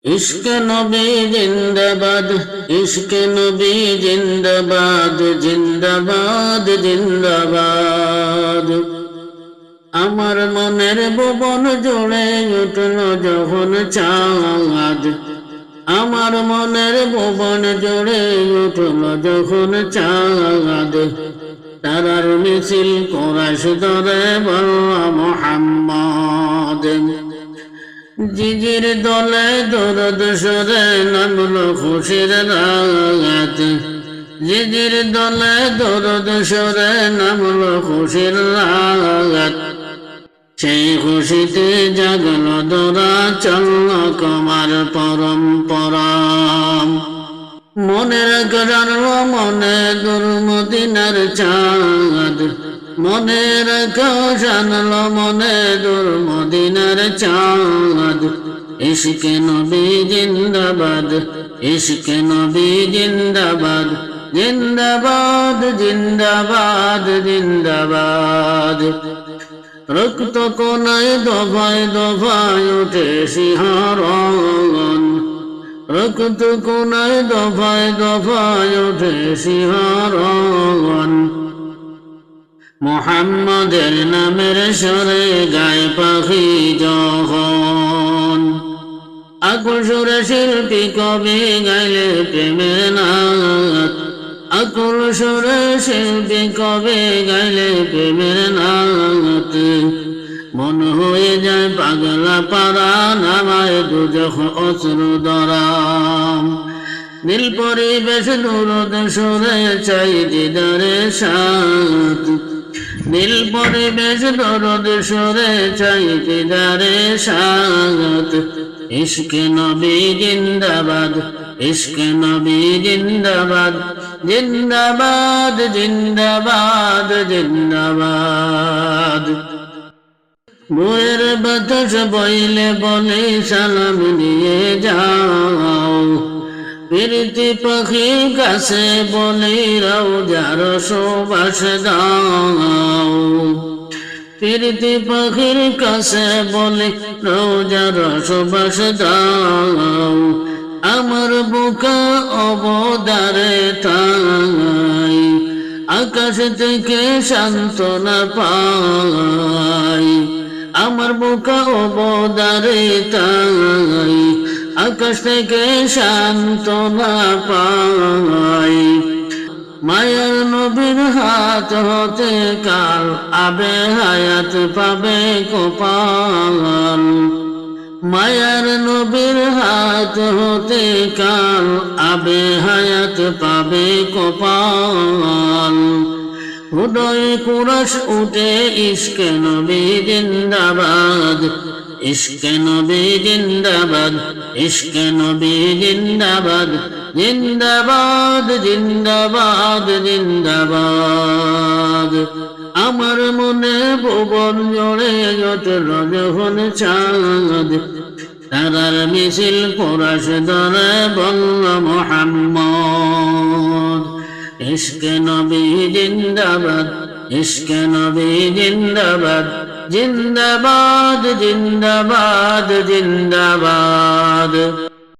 इश्क नबी जिंदाबाद, इश्क नबी जिंदाबाद, जिंदाबाद जिंदाबाद। আমার মনের ভুবন জুড়ে উঠল যখন চাঁদ, আমার মনের ভুবন জুড়ে উঠল যখন চাঁদ। তারার মিছিল কোরাস ধরে বলল মুহাম্মদ। জিজির দলে দরদ সরে নামলো খুশির রাত, জিজির দলে দরদ সরে নামলো খুশির রাত। সেই খুশিতে জাগলো দোরা চলল কমার পরম্পরা। মনে রাখো জানলো মনে দূর মদিনার চাঁদ, মনে রাখো জানলো মনে দূর মদিনার চাঁদ। ইশকে নবী জিন্দাবাদ, ইশকে নবী জিন্দাবাদ, জিন্দাবাদ জিন্দাবাদ জিন্দাবাদ। রক্ত কোনায় দফায় দফায় উঠে শিহরণ, রক্ত কোনায় দফায় দফায় উঠে শিহরণ। মুহাম্মাদের নামের সুরে গায় পাখি যখন, আকুল সুরে শিল্পী কবি গাইলে প্রেমের নাত, আকুল সুরে শিল্পী কবি গাইলে প্রেমের নাত। মন হয়ে যায় পাগলা পারা, নামায় দুজখ অশ্রু দরাম। নীল পরিবেশ নুরদ সুরে চাই দিদারে সাথ, নীল পরিবেশ দরদ সুরে চাই দিদারে সাথ। ইশকে নবী জিন্দাবাদ, ইশকে নবী জিন্দাবাদ, জিন্দাবাদ জিন্দাবাদ জিন্দাবাদ। বইয়ের বাতাস বইলে বলে সালাম নিয়ে যাও, প্রীতি পাখির কাছে বলে রওজার সুবাস দাও, প্রীতি পাখির কাছে বলে রওজার সুবাস দাও। আমার বুকা অবদারে তাই আকাশ থেকে সান্ত্বনা পাই, আমার বুকা অবদারে তাই আকাশ থেকে সান্ত্বনা পাই। মায়ার নবীর হাত হতে কাল আবে হায়াত পাবে কপাল, মায়ার নবীর হাত হতে কাল আবে হায়াত পাবে কপাল। হৃদয় কুরশ উঠে ইশকে নবী জিন্দাবাদ, ইশকে নবী জিন্দাবাদ, ইশকে নবী জিন্দাবাদ, জিন্দাবাদ জিন্দাবাদ জিন্দাবাদ। আমার মনে ভুবন জোড়ে উঠল যখন চাঁদ, তারার মিছিল কোরাস ধরে বলল মুহাম্মদ। ইশকে নবী জিন্দাবাদ, ইশকে নবী জিন্দাবাদ, জিন্দাবাদ জিন্দাবাদ জিন্দাবাদ।